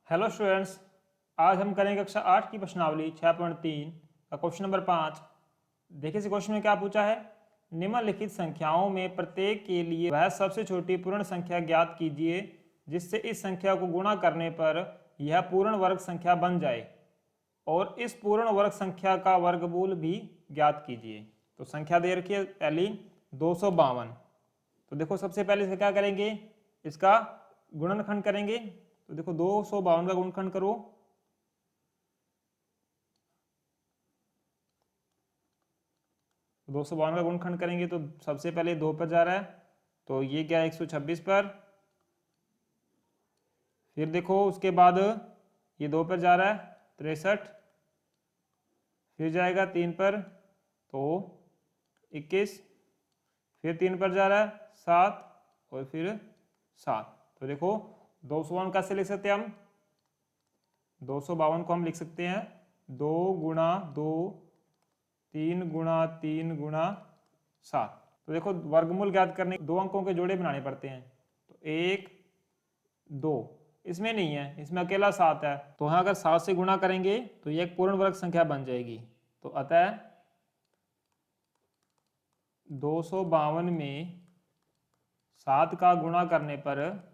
Hello students. आज हम करेंगे कक्षा 8 की प्रश्नावली 6.3 का क्वेश्चन नंबर 5। देखिए इस क्वेश्चन में क्या पूछा है। निम्नलिखित संख्याओं में प्रत्येक के लिए वह सबसे छोटी पूर्ण संख्या ज्ञात कीजिए जिससे इस संख्या को गुणा करने पर यह पूर्ण वर्ग संख्या बन जाए और इस पूर्ण वर्ग संख्या का वर्गमूल भी ज्ञात कीजिए। तो संख्या दे रखी है पहली 252। तो देखो सबसे पहले इसका क्या करेंगे, इसका गुणनखंड करेंगे। तो देखो 252 का गुणनखंड करो। तो 252 का गुणनखंड करेंगे तो सबसे पहले 2 पर जा रहा है, तो ये क्या है 126 पर। फिर देखो उसके बाद ये 2 पर जा रहा है 63, फिर जाएगा 3 पर तो 21, फिर 3 पर जा रहा है 7 और फिर 7। तो देखो 252 कैसे लिख सकते हैं हम, 252 को हम लिख सकते हैं 2 गुणा 2 3 गुणा 3 गुणा 7। तो देखो वर्गमूल ज्ञात करने दो अंकों के जोड़े बनाने पड़ते हैं। तो 1 2 इसमें नहीं है, इसमें अकेला 7 है। तो यहाँ अगर 7 से गुणा करेंगे तो ये एक पूर्ण वर्ग संख्या बन जाएगी। तो अतः 252 में 7 का गुणा करने पर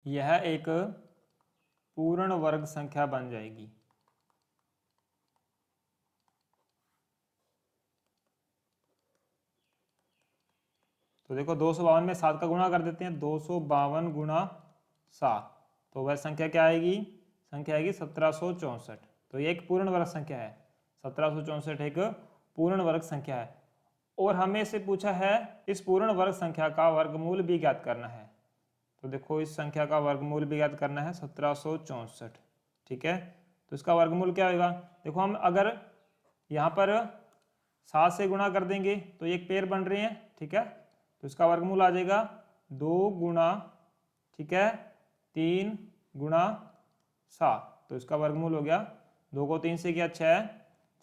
यह एक पूर्ण वर्ग संख्या बन जाएगी। तो देखो 252 में 7 का गुणा कर देते हैं, 252 गुणा 7, तो वह संख्या क्या आएगी, संख्या आएगी 1764। तो ये एक पूर्ण वर्ग संख्या है, 1764 एक पूर्ण वर्ग संख्या है। और हमें से पूछा है इस पूर्ण वर्ग संख्या का वर्गमूल भी ज्ञात करना है। तो देखो इस संख्या का वर्गमूल भी ज्ञात करना है 1764, ठीक है। तो इसका वर्गमूल क्या होगा, देखो हम अगर यहाँ पर 7 से गुणा कर देंगे तो एक पेयर बन रहे हैं, ठीक है। तो इसका वर्गमूल आ जाएगा 2 गुणा, ठीक है, 3 गुणा 7। तो इसका वर्गमूल हो गया 2 को 3 से किया 6,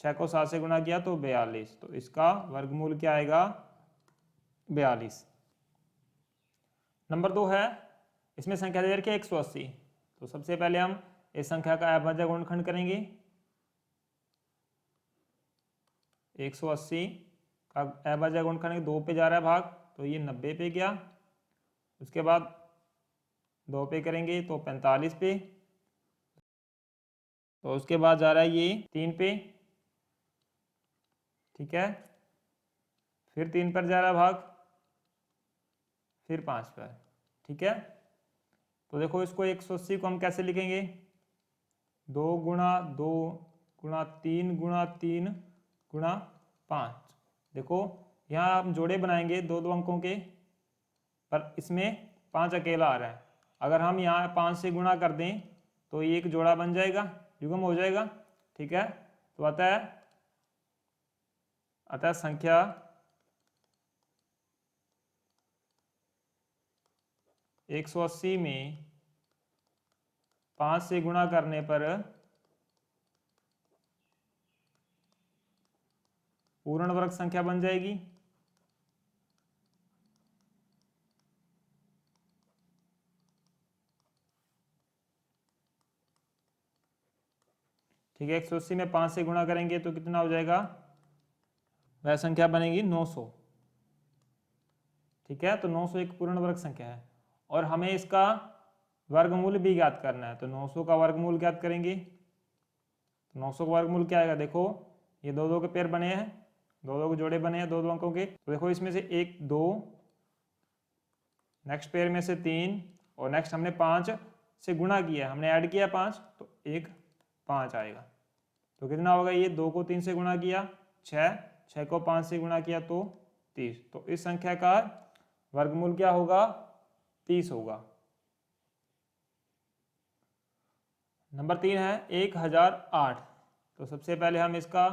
6 को 7 से गुणा किया तो 42। तो इसका वर्गमूल क्या आएगा 42। नंबर 2 है, इसमें संख्या दे रखी है 180। तो सबसे पहले हम इस संख्या का अभाज्य गुणनखंड करेंगे। 180 का अभाज्य गुणनखंड 2 पे जा रहा है भाग, तो ये 90 पे गया। उसके बाद 2 पे करेंगे तो 45 पे, तो उसके बाद जा रहा है ये 3 पे, ठीक है। फिर 3 पर जा रहा है भाग, फिर 5 पर, ठीक है। तो देखो इसको 180 को हम कैसे लिखेंगे, 2 गुणा 2 गुणा 3 गुणा 3 गुणा 5। देखो यहाँ हम जोड़े बनाएंगे दो दो अंकों के, पर इसमें 5 अकेला आ रहा है। अगर हम यहाँ 5 से गुणा कर दें तो ये एक जोड़ा बन जाएगा, युग्म हो जाएगा, ठीक है। तो अतः संख्या 180 में 5 से गुणा करने पर पूर्ण वर्ग संख्या बन जाएगी। ठीक है, 180 में 5 से गुणा करेंगे तो कितना हो जाएगा, वह संख्या बनेगी 900, ठीक है। तो 900 एक पूर्ण वर्ग संख्या है और हमें इसका वर्गमूल भी ज्ञात करना है। तो 900 का वर्गमूल ज्ञात करेंगे। तो 900 का वर्गमूल क्या आएगा, देखो ये दो दो के पेयर बने हैं, दो दो के जोड़े बने हैं दो दो अंकों के। तो देखो इसमें से 1 2, नेक्स्ट पेयर में से 3 और नेक्स्ट हमने 5 से गुणा किया, हमने ऐड किया 5, तो 1 5 आएगा। तो कितना होगा, ये 2 को 3 से गुणा किया 6, 6 को 5 से गुणा किया तो 30। तो इस संख्या का वर्गमूल क्या होगा, 30 होगा। नंबर 3 है 1008। तो सबसे पहले हम इसका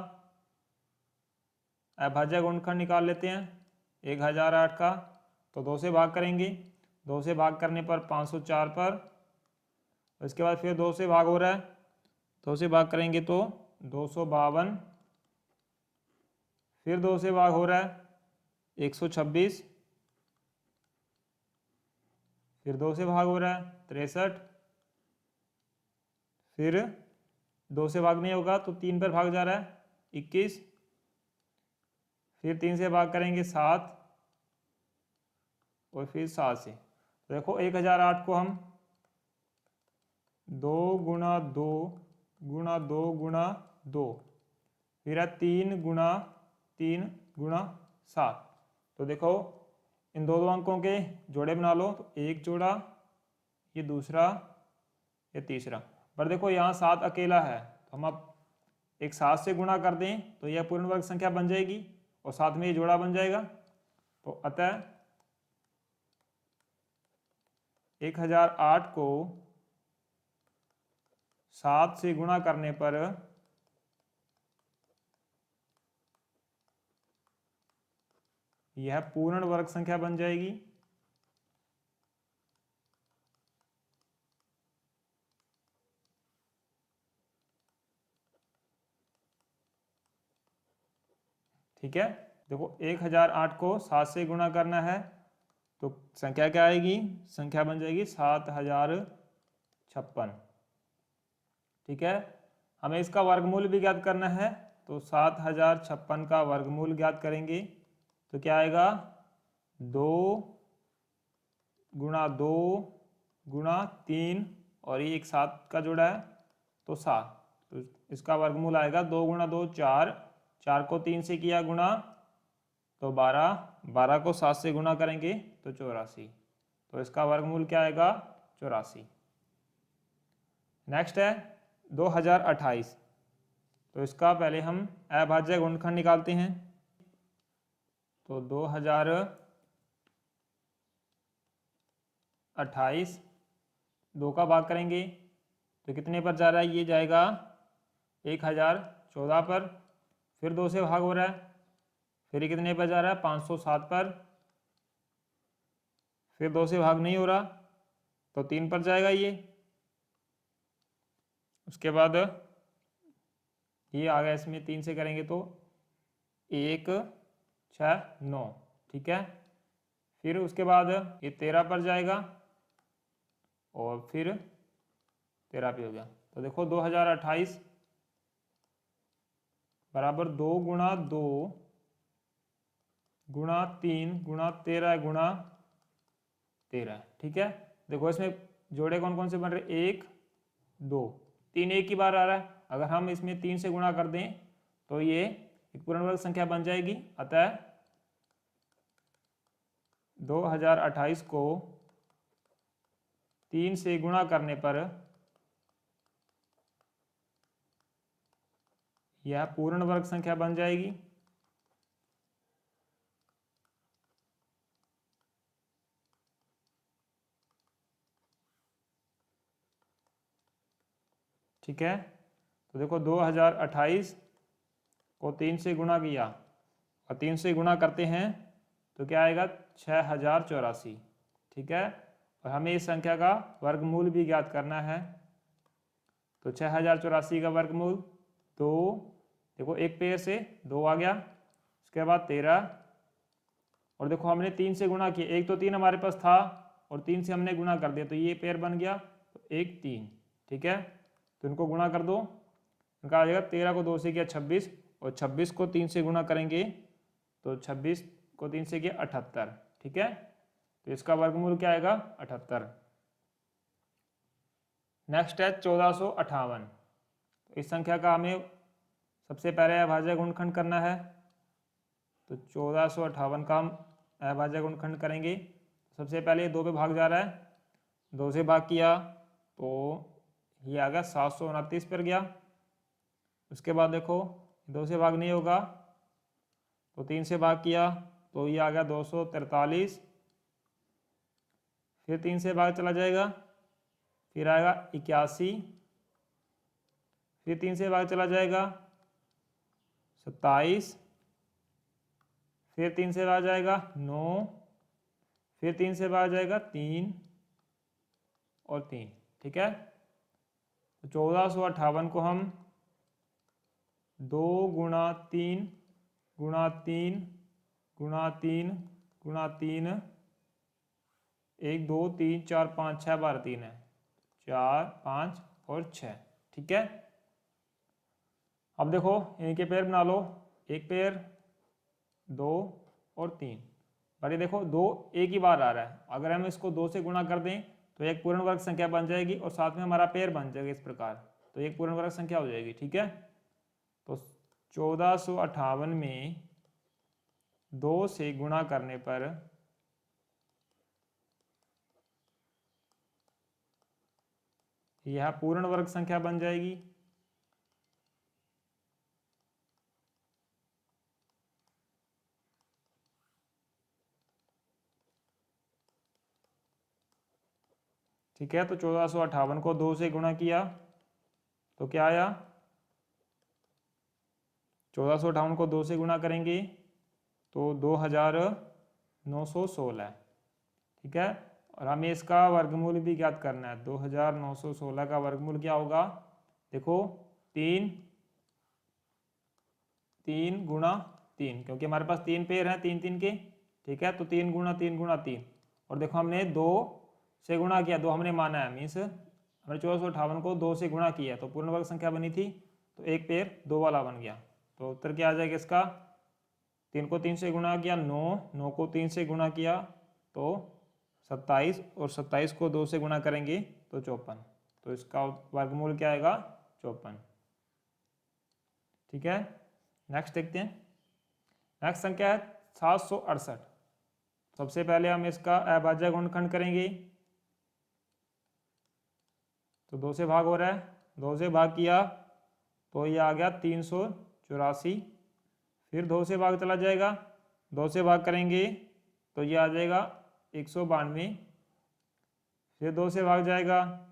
अभाज्य गुणनखंड निकाल लेते हैं 1008 का। तो 2 से भाग करेंगे, 2 से भाग करने पर 504 पर, इसके बाद फिर 2 से भाग हो रहा है, 2 से भाग करेंगे तो 252, फिर 2 से भाग हो रहा है 126, फिर 2 से भाग हो रहा है 63, फिर 2 से भाग नहीं होगा तो 3 पर भाग जा रहा है 21, फिर 3 से भाग करेंगे 7 और फिर 7 से। तो देखो 1008 को हम 2 गुणा 2 गुणा 2 गुणा 2, फिर है 3 गुणा 3 गुणा 7। तो देखो इन दो अंकों के जोड़े बना लो, तो एक जोड़ा, ये दूसरा, ये तीसरा। पर देखो यहाँ 7 अकेला है, तो हम अब एक 7 से गुणा कर दें तो यह पूर्ण वर्ग संख्या बन जाएगी और साथ में ये जोड़ा बन जाएगा। तो अतः 1008 को 7 से गुणा करने पर यह पूर्ण वर्ग संख्या बन जाएगी। ठीक है, देखो 1008 को 7 से गुणा करना है तो संख्या क्या आएगी, संख्या बन जाएगी 7056। ठीक है, हमें इसका वर्गमूल भी ज्ञात करना है, तो 7056 का वर्गमूल ज्ञात करेंगे तो क्या आएगा, 2 गुणा 2 गुणा 3 और ये एक 7 का जोड़ा है तो 7। तो इसका वर्गमूल आएगा 2 गुणा 2 4, 4 को 3 से किया गुणा तो 12, 12 को 7 से गुणा करेंगे तो 84। तो इसका वर्गमूल क्या आएगा, 84। नेक्स्ट है 2028। तो इसका पहले हम अभाज्य गुणनखंड निकालते हैं। तो 2028 2 का भाग करेंगे तो कितने पर जा रहा है, ये जाएगा 1014 पर, फिर 2 से भाग हो रहा है, फिर ये कितने पर जा रहा है 507 पर, फिर 2 से भाग नहीं हो रहा तो 3 पर जाएगा ये। उसके बाद ये आ गया, इसमें 3 से करेंगे तो 1 6 9। ठीक है, फिर उसके बाद ये 13 पर जाएगा और फिर 13 पे हो गया। तो देखो 2028 बराबर 2 गुणा 2 गुणा 3 गुणा 13 गुणा 13। ठीक है, देखो इसमें जोड़े कौन कौन से बन रहे, 1 2 3 एक ही बार आ रहा है। अगर हम इसमें 3 से गुणा कर दें तो ये एक पूर्ण वर्ग संख्या बन जाएगी। अतः 2028 को 3 से गुणा करने पर यह पूर्ण वर्ग संख्या बन जाएगी। ठीक है, तो देखो 2028 को 3 से गुणा किया और 3 से गुणा करते हैं तो क्या आएगा, 6084। ठीक है, और हमें इस संख्या का वर्गमूल भी ज्ञात करना है। तो 6084 का वर्गमूल 2, देखो एक पेड़ से 2 आ गया, उसके बाद 13, और देखो हमने 3 से गुणा किया, एक तो 3 हमारे पास था और 3 से हमने गुणा कर दिया तो ये पेड़ बन गया, तो 1 3। ठीक है, तो इनको गुणा कर दो, इनका आ जाएगा 13 को 2 से किया 26 और 26 को 3 से गुणा करेंगे तो 26 को 3 से किया 78। ठीक है, तो इसका वर्गमूल क्या आएगा, 78। नेक्स्ट है 1458। तो इस संख्या का हमें सबसे पहले अभाज्य गुणनखंड करना है। तो 1458 का हम अभाज्य गुणनखंड करेंगे। सबसे पहले 2 पे भाग जा रहा है, 2 से भाग किया तो ये आ गया 729 पर गया। उसके बाद देखो 2 से भाग नहीं होगा तो 3 से भाग किया तो ये आ गया 243, फिर 3 से भाग चला जाएगा, फिर आएगा 81, फिर 3 से भाग चला जाएगा 27, फिर 3 से भाग जाएगा 9, फिर 3 से भाग जाएगा 3 और 3। ठीक है, तो 1458 को हम 2 गुणा 3 गुणा 3 गुणा 3 गुणा 3 1 2 3 4 5 6 बार 3 है, 4 5 और 6। ठीक है, अब देखो इनके पेयर बना लो, एक पेयर, 2 और 3। पर ये देखो 2 एक ही बार आ रहा है, अगर हम इसको 2 से गुणा कर दें तो एक पूर्ण वर्ग संख्या बन जाएगी और साथ में हमारा पेयर बन जाएगा इस प्रकार, तो एक पूर्ण वर्ग संख्या हो जाएगी। ठीक है, तो 1458 में 2 से गुणा करने पर यह पूर्ण वर्ग संख्या बन जाएगी। ठीक है, तो 1458 को 2 से गुणा किया तो क्या आया, 1458 को 2 से गुणा करेंगे तो 2916। ठीक है, और हमें इसका वर्गमूल भी ज्ञात करना है। 2916 का वर्गमूल क्या होगा, देखो 3 गुणा 3, क्योंकि हमारे पास 3 पेयर हैं 3 3 के। ठीक है, तो 3 गुणा 3 गुणा 3, और देखो हमने 2 से गुणा किया, 2 हमने माना है, मीन्स हमने 1458 को 2 से गुणा किया तो पूर्ण वर्ग संख्या बनी थी, तो एक पेयर 2 वाला बन गया। तो उत्तर क्या आ जाएगा इसका, 3 को 3 से गुणा किया 9, 9 को 3 से गुणा किया तो 27, और 27 को 2 से गुणा करेंगे तो 54, तो इसका वर्गमूल क्या आएगा, 54। ठीक है, नेक्स्ट देखते हैं। नेक्स्ट संख्या है 768। सबसे पहले हम इसका अभाज्य गुणनखंड करेंगे, तो 2 से भाग हो रहा है, 2 से भाग किया तो ये आ गया 384, फिर 2 से भाग चला जाएगा, 2 से भाग करेंगे तो ये आ जाएगा 192, फिर 2 से भाग जाएगा,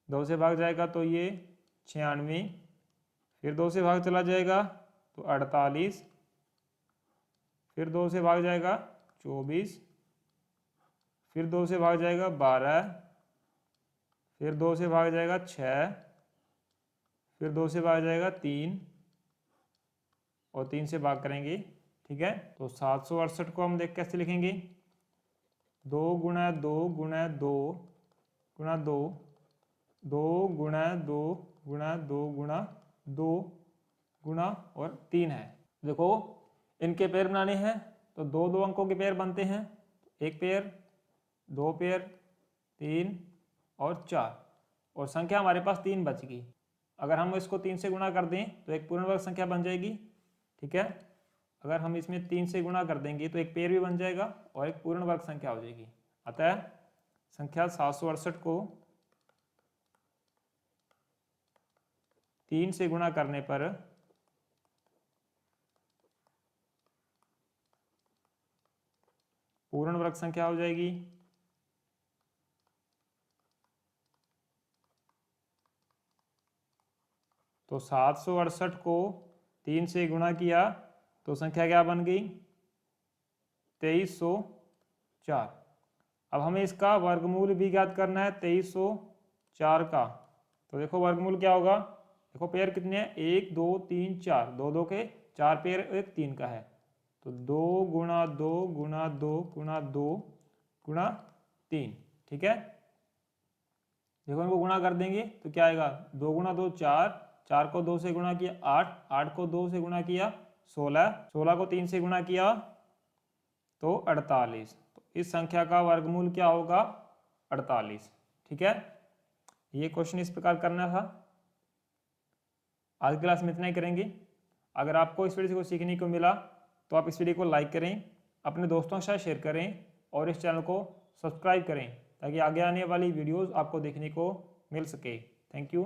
2 से भाग जाएगा तो ये 96, फिर 2 से भाग चला जाएगा तो 48, फिर 2 से भाग जाएगा 24, फिर 2 से भाग जाएगा 12, फिर 2 से भाग जाएगा 6, फिर 2 से भाग जाएगा 3, और 3 से भाग करेंगे। ठीक है, तो 768 को हम देख कैसे लिखेंगे, 2 गुणा 2 गुणा 2 गुणा 2, 2 गुणा 2 गुणा 2 गुणा 2 गुणा और 3 है। देखो इनके पेयर बनाने हैं तो 2 2 अंकों के पेयर बनते हैं, एक पेयर, 2 पेयर, 3 और 4, और संख्या हमारे पास 3 बच गई। अगर हम इसको 3 से गुणा कर दें तो एक पूर्ण वर्ग संख्या बन जाएगी। ठीक है, अगर हम इसमें 3 से गुणा कर देंगे तो एक पेयर भी बन जाएगा और एक पूर्ण वर्ग संख्या हो जाएगी। अतः संख्या 768 को 3 से गुणा करने पर पूर्ण वर्ग संख्या हो जाएगी। तो 768 को 3 से गुणा किया तो संख्या क्या बन गई, 2304। अब हमें इसका वर्गमूल भी ज्ञात करना है 2304 का। तो देखो वर्गमूल क्या होगा, देखो पेयर कितने हैं, 1 2 3 4, 2 2 के 4 पेयर, एक 3 का है, तो 2 गुणा 2 गुणा 2 गुणा 2 गुणा 3। ठीक है, देखो इनको गुणा कर देंगे तो क्या आएगा, 2 गुणा 2 4, 4 को 2 से गुणा किया 8, 8 को 2 से गुणा किया 16, 16 को 3 से गुणा किया तो 48। तो इस संख्या का वर्गमूल क्या होगा, 48। ठीक है, ये क्वेश्चन इस प्रकार करना था। आज की क्लास में इतना ही करेंगे। अगर आपको इस वीडियो से कुछ सीखने को मिला तो आप इस वीडियो को लाइक करें, अपने दोस्तों के साथ शेयर करें और इस चैनल को सब्सक्राइब करें ताकि आगे आने वाली वीडियोस आपको देखने को मिल सके। Thank you.